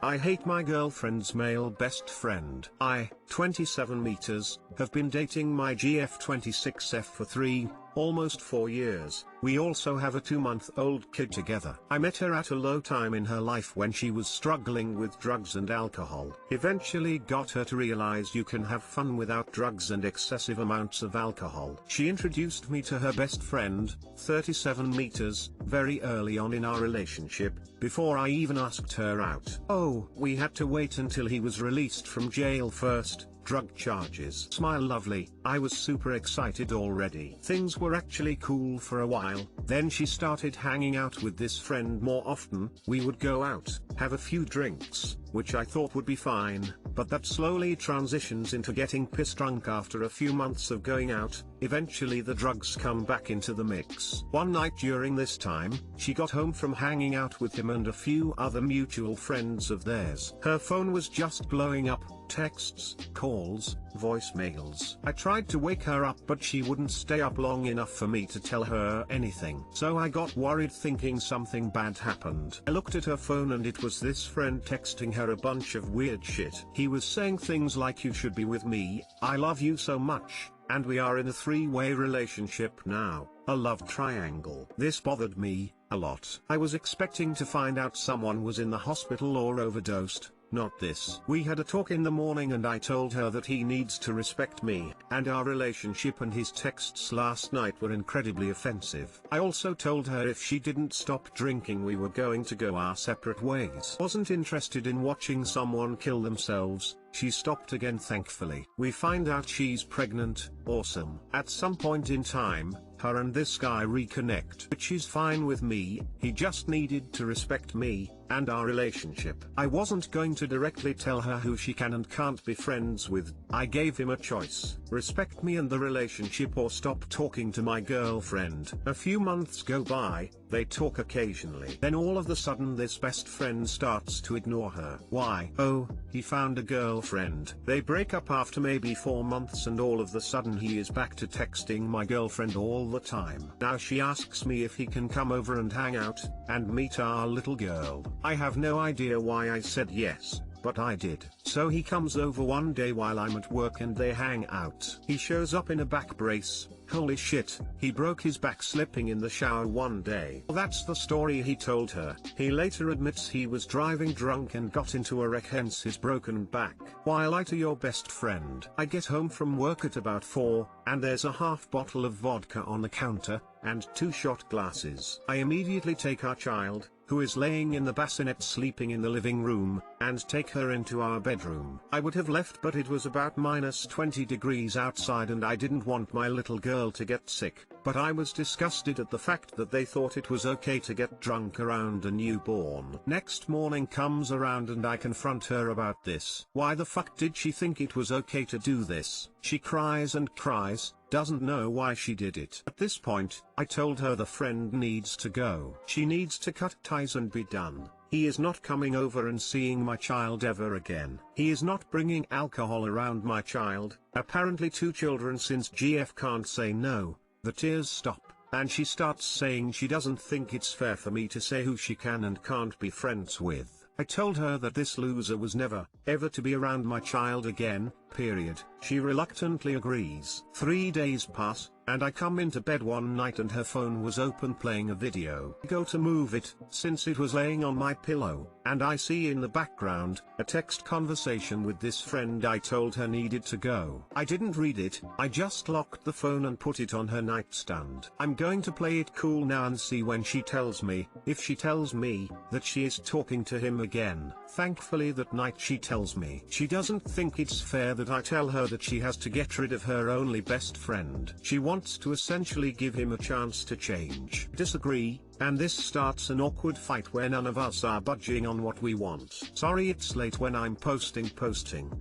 I hate my girlfriend's male best friend. I, 27 meters, have been dating my GF26F for 3, almost 4 years. We also have a 2-month-old kid together. I met her at a low time in her life when she was struggling with drugs and alcohol. Eventually got her to realize you can have fun without drugs and excessive amounts of alcohol. She introduced me to her best friend, 37 meters, very early on in our relationship, before I even asked her out. Oh, we had to wait until he was released from jail first. Drug charges. Smile lovely. I was super excited already. Things were actually cool for a while, then she started hanging out with this friend more often. We would go out, have a few drinks, which I thought would be fine, but that slowly transitions into getting piss drunk after a few months of going out. Eventually the drugs come back into the mix. One night during this time, she got home from hanging out with him and a few other mutual friends of theirs. Her phone was just blowing up, texts, calls, voicemails. I tried to wake her up but she wouldn't stay up long enough for me to tell her anything. So I got worried thinking something bad happened. I looked at her phone and it was this friend texting her a bunch of weird shit. He was saying things like you should be with me, I love you so much, and we are in a 3-way relationship now, a love triangle. This bothered me a lot. I was expecting to find out someone was in the hospital or overdosed. Not this. We had a talk in the morning and I told her that he needs to respect me, and our relationship, and his texts last night were incredibly offensive. I also told her if she didn't stop drinking we were going to go our separate ways. Wasn't interested in watching someone kill themselves. She stopped again thankfully. We find out she's pregnant. Awesome. At some point in time, her and this guy reconnect, which is fine with me. He just needed to respect me and our relationship. I wasn't going to directly tell her who she can and can't be friends with. I gave him a choice: respect me and the relationship or stop talking to my girlfriend. A few months go by, they talk occasionally. Then all of a sudden this best friend starts to ignore her. Why? Oh, he found a girlfriend. They break up after maybe 4 months and all of a sudden he is back to texting my girlfriend all the time. Now she asks me if he can come over and hang out, and meet our little girl. I have no idea why I said yes, but I did. So he comes over one day while I'm at work and they hang out. He shows up in a back brace. Holy shit, he broke his back slipping in the shower one day. That's the story he told her. He later admits he was driving drunk and got into a wreck, hence his broken back. While I to your best friend. I get home from work at about 4, and there's a half bottle of vodka on the counter, and 2 shot glasses. I immediately take our child, who is laying in the bassinet sleeping in the living room, and take her into our bedroom. I would have left but it was about -20 degrees outside and I didn't want my little girl to get sick, but I was disgusted at the fact that they thought it was okay to get drunk around a newborn. Next morning comes around and I confront her about this. Why the fuck did she think it was okay to do this? She cries and cries, doesn't know why she did it. At this point, I told her the friend needs to go. She needs to cut ties and be done. He is not coming over and seeing my child ever again. He is not bringing alcohol around my child. Apparently 2 children since GF can't say no. The tears stop, and she starts saying she doesn't think it's fair for me to say who she can and can't be friends with. I told her that this loser was never, ever to be around my child again, period. She reluctantly agrees. 3 days pass, and I come into bed one night and her phone was open playing a video. I go to move it, since it was laying on my pillow, and I see in the background, a text conversation with this friend I told her needed to go. I didn't read it, I just locked the phone and put it on her nightstand. I'm going to play it cool now and see when she tells me, if she tells me, that she is talking to him again. Thankfully that night she tells me she doesn't think it's fair that I tell her that she has to get rid of her only best friend. She wants to essentially give him a chance to change. Disagree, and this starts an awkward fight where none of us are budging on what we want. Sorry it's late when I'm posting.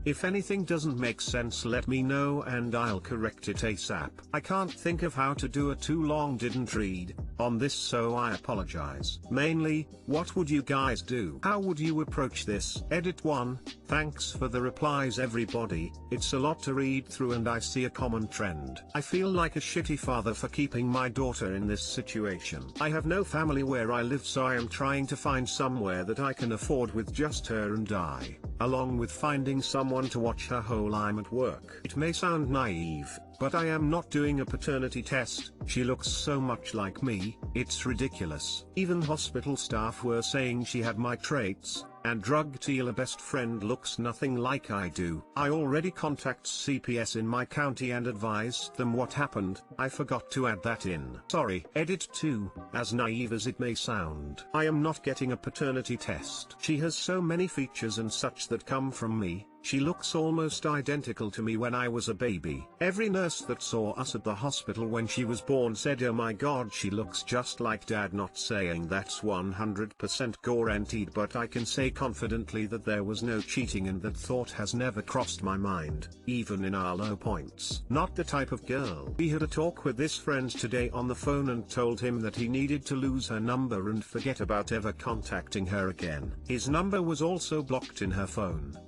If anything doesn't make sense let me know and I'll correct it ASAP. I can't think of how to do a too long didn't read on this, so I apologize. Mainly, what would you guys do? How would you approach this? Edit 1. Thanks for the replies everybody. It's a lot to read through and I see a common trend. I feel like a shitty father for keeping my daughter in this situation. I have no family where I live, so I am trying to find somewhere that I can afford with just her and I, along with finding someone to watch her while I'm at work. It may sound naive, but I am not doing a paternity test. She looks so much like me, it's ridiculous. Even hospital staff were saying she had my traits, and drug dealer best friend looks nothing like I do. I already contacted CPS in my county and advised them what happened. I forgot to add that in. Sorry. Edit 2, as naive as it may sound, I am not getting a paternity test. She has so many features and such that come from me. She looks almost identical to me when I was a baby. Every nurse that saw us at the hospital when she was born said, "Oh my god, she looks just like dad." Not saying that's 100% guaranteed, but I can say confidently that there was no cheating, and that thought has never crossed my mind, even in our low points. Not the type of girl. We had a talk with this friend today on the phone and told him that he needed to lose her number and forget about ever contacting her again. His number was also blocked in her phone.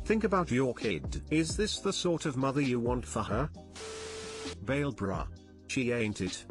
Think about your kid. Is this the sort of mother you want for her? Bail bruh. She ain't it.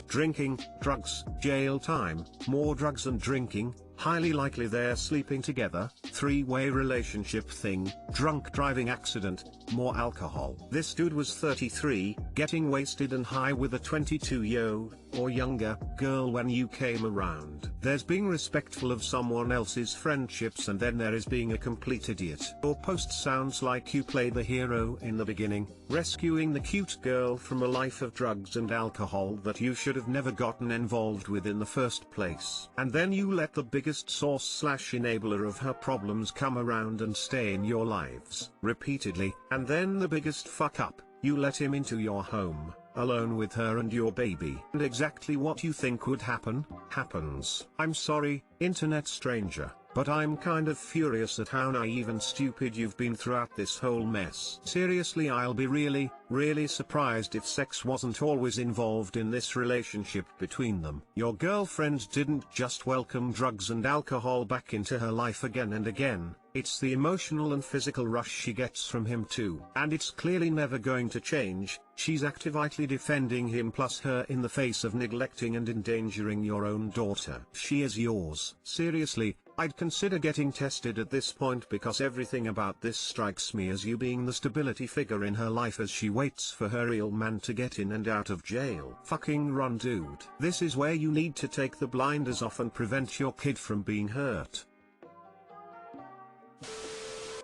Drinking, drugs, jail time, more drugs and drinking, highly likely they're sleeping together, three-way relationship thing, drunk driving accident, more alcohol. This dude was 33, getting wasted and high with a 22-year-old, or younger, girl when you came around. There's being respectful of someone else's friendships, and then there is being a complete idiot. Your post sounds like you play the hero in the beginning, rescuing the cute girl from a life of drugs and alcohol that you should have never gotten involved with in the first place. And then you let the biggest source/enabler of her problems come around and stay in your lives repeatedly, and then the biggest fuck up, you let him into your home, alone with her and your baby. And exactly what you think would happen, happens. I'm sorry, internet stranger, but I'm kind of furious at how naive and stupid you've been throughout this whole mess. Seriously, I'll be really surprised if sex wasn't always involved in this relationship between them. Your girlfriend didn't just welcome drugs and alcohol back into her life again and again, it's the emotional and physical rush she gets from him too. And it's clearly never going to change. She's actively defending him plus her in the face of neglecting and endangering your own daughter. She is yours. Seriously, I'd consider getting tested at this point, because everything about this strikes me as you being the stability figure in her life as she waits for her real man to get in and out of jail. Fucking run, dude. This is where you need to take the blinders off and prevent your kid from being hurt.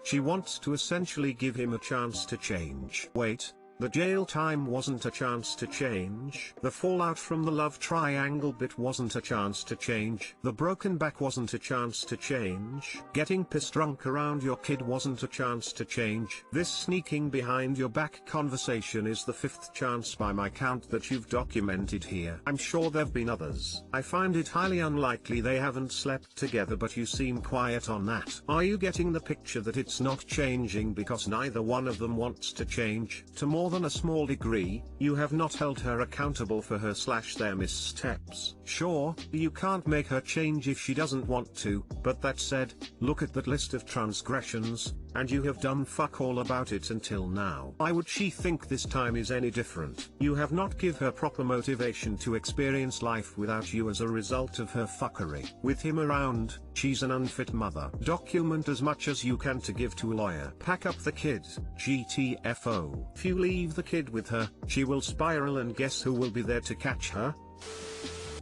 She wants to essentially give him a chance to change. Wait. The jail time wasn't a chance to change. The fallout from the love triangle bit wasn't a chance to change. The broken back wasn't a chance to change. Getting pissed drunk around your kid wasn't a chance to change. This sneaking behind your back conversation is the 5th chance by my count that you've documented here. I'm sure there've been others. I find it highly unlikely they haven't slept together, but you seem quiet on that. Are you getting the picture that it's not changing because neither one of them wants to change? To more than a small degree, you have not held her accountable for her/their missteps. Sure, you can't make her change if she doesn't want to, but that said, look at that list of transgressions, and you have done fuck all about it until now. Why would she think this time is any different? You have not give her proper motivation to experience life without you as a result of her fuckery. With him around, she's an unfit mother. Document as much as you can to give to a lawyer. Pack up the kid, GTFO. If you leave the kid with her, she will spiral, and guess who will be there to catch her?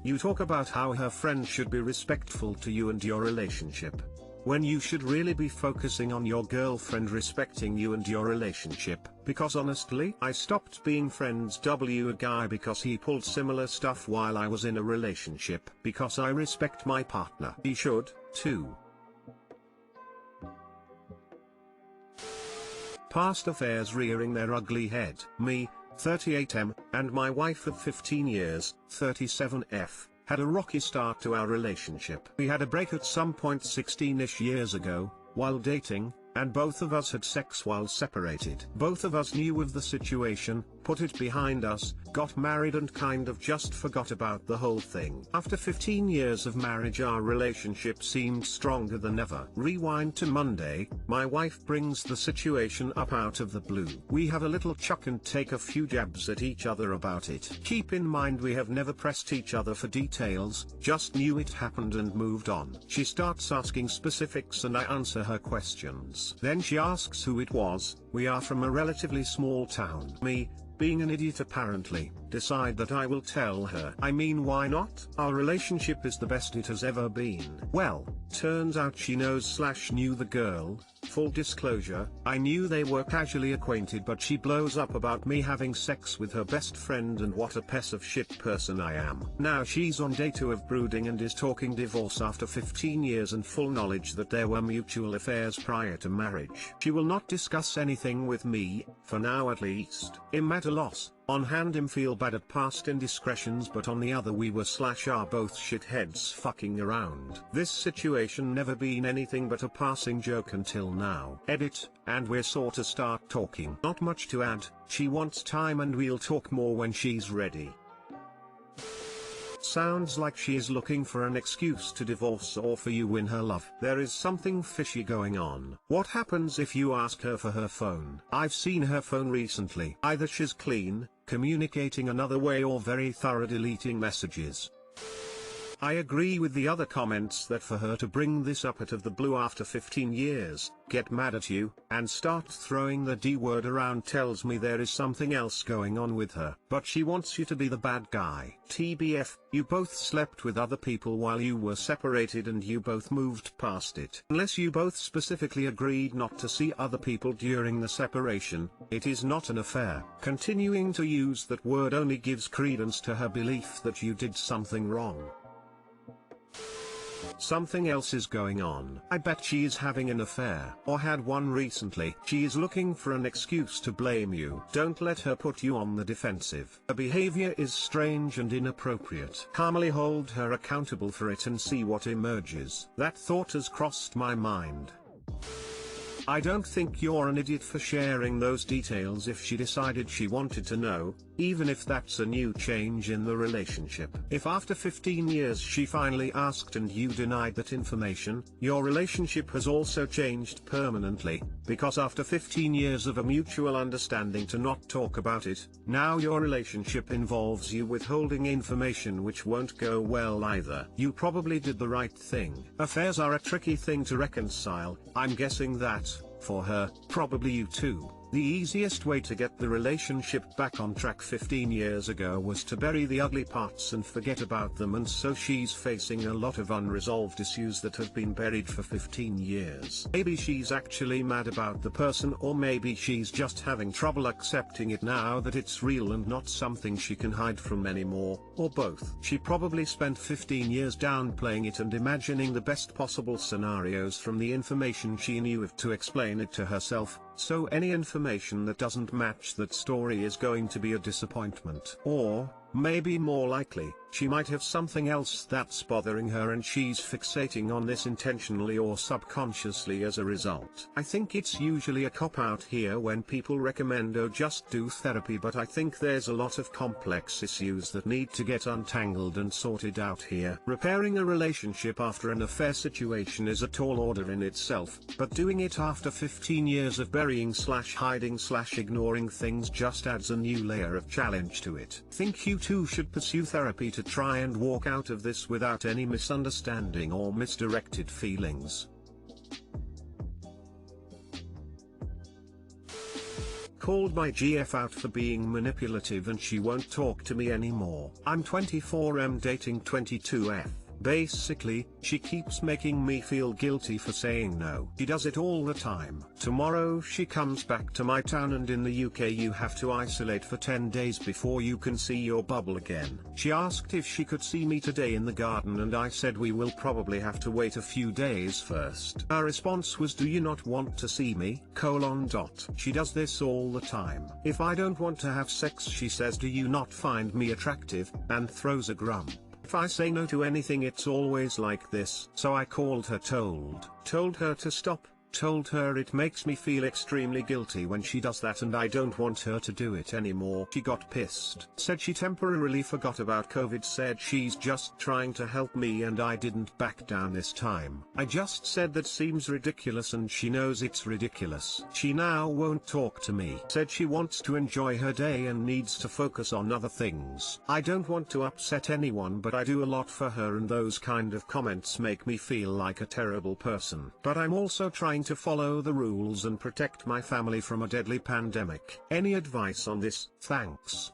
You talk about how her friend should be respectful to you and your relationship, when you should really be focusing on your girlfriend respecting you and your relationship. Because honestly, I stopped being friends with a guy because he pulled similar stuff while I was in a relationship. Because I respect my partner. He should, too. Past affairs rearing their ugly head. Me, 38M, and my wife of 15 years, 37F. Had a rocky start to our relationship. We had a break at some point 16-ish years ago. While dating, and both of us had sex while separated. Both of us knew of the situation, put it behind us, got married and kind of just forgot about the whole thing. After 15 years of marriage our relationship seemed stronger than ever. Rewind to Monday, my wife brings the situation up out of the blue. We have a little chuck and take a few jabs at each other about it. Keep in mind we have never pressed each other for details, just knew it happened and moved on. She starts asking specifics and I answer her questions. Then she asks who it was. We are from a relatively small town. Me, being an idiot apparently, decide that I will tell her. I mean, why not? Our relationship is the best it has ever been. Well, turns out she knew the girl. Full disclosure, I knew they were casually acquainted, but she blows up about me having sex with her best friend and what a piece of shit person I am. Now she's on day 2 of brooding and is talking divorce after 15 years and full knowledge that there were mutual affairs prior to marriage. She will not discuss anything with me, for now at least. I'm at a loss. On hand I'm feel bad at past indiscretions, but on the other we are both shitheads fucking around. This situation never been anything but a passing joke until now. Edit, and we're sorta start talking. Not much to add, she wants time and we'll talk more when she's ready. Sounds like she is looking for an excuse to divorce or for you in her love. There is something fishy going on. What happens if you ask her for her phone? I've seen her phone recently. Either she's clean, communicating another way, or very thorough deleting messages. I agree with the other comments that for her to bring this up out of the blue after 15 years, get mad at you, and start throwing the D word around tells me there is something else going on with her. But she wants you to be the bad guy. TBF, you both slept with other people while you were separated and you both moved past it. Unless you both specifically agreed not to see other people during the separation, it is not an affair. Continuing to use that word only gives credence to her belief that you did something wrong. Something else is going on. I bet she is having an affair, or had one recently. She is looking for an excuse to blame you. Don't let her put you on the defensive. Her behavior is strange and inappropriate. Calmly hold her accountable for it and see what emerges. That thought has crossed my mind. I don't think you're an idiot for sharing those details if she decided she wanted to know, even if that's a new change in the relationship. If after 15 years she finally asked and you denied that information, your relationship has also changed permanently, because after 15 years of a mutual understanding to not talk about it, now your relationship involves you withholding information which won't go well either. You probably did the right thing. Affairs are a tricky thing to reconcile. I'm guessing that, for her, probably you too. The easiest way to get the relationship back on track 15 years ago was to bury the ugly parts and forget about them, and so she's facing a lot of unresolved issues that have been buried for 15 years. Maybe she's actually mad about the person, or maybe she's just having trouble accepting it now that it's real and not something she can hide from anymore, or both. She probably spent 15 years downplaying it and imagining the best possible scenarios from the information she knew of to explain it to herself. So any information that doesn't match that story is going to be a disappointment. Or, maybe more likely, she might have something else that's bothering her and she's fixating on this intentionally or subconsciously as a result. I think it's usually a cop-out here when people recommend just do therapy, but I think there's a lot of complex issues that need to get untangled and sorted out here. Repairing a relationship after an affair situation is a tall order in itself, but doing it after 15 years of burying/hiding/ignoring things just adds a new layer of challenge to it. Think you too should pursue therapy to try and walk out of this without any misunderstanding or misdirected feelings. Called my GF out for being manipulative and she won't talk to me anymore. I'm 24, dating 22F. Basically, she keeps making me feel guilty for saying no. She does it all the time. Tomorrow she comes back to my town, and in the UK you have to isolate for 10 days before you can see your bubble again. She asked if she could see me today in the garden, and I said we will probably have to wait a few days first. Her response was, "Do you not want to see me? She does this all the time. If I don't want to have sex, she says, "Do you not find me attractive?" and throws a grump. If I say no to anything, it's always like this. So I called her, told her to stop. told her it makes me feel extremely guilty when she does that and I don't want her to do it anymore. She got pissed. Said she temporarily forgot about COVID, said she's just trying to help me and I didn't back down this time. I just said that seems ridiculous and she knows it's ridiculous. She now won't talk to me. Said she wants to enjoy her day and needs to focus on other things. I don't want to upset anyone, but I do a lot for her and those kind of comments make me feel like a terrible person. But I'm also trying to follow the rules and protect my family from a deadly pandemic. Any advice on this? Thanks.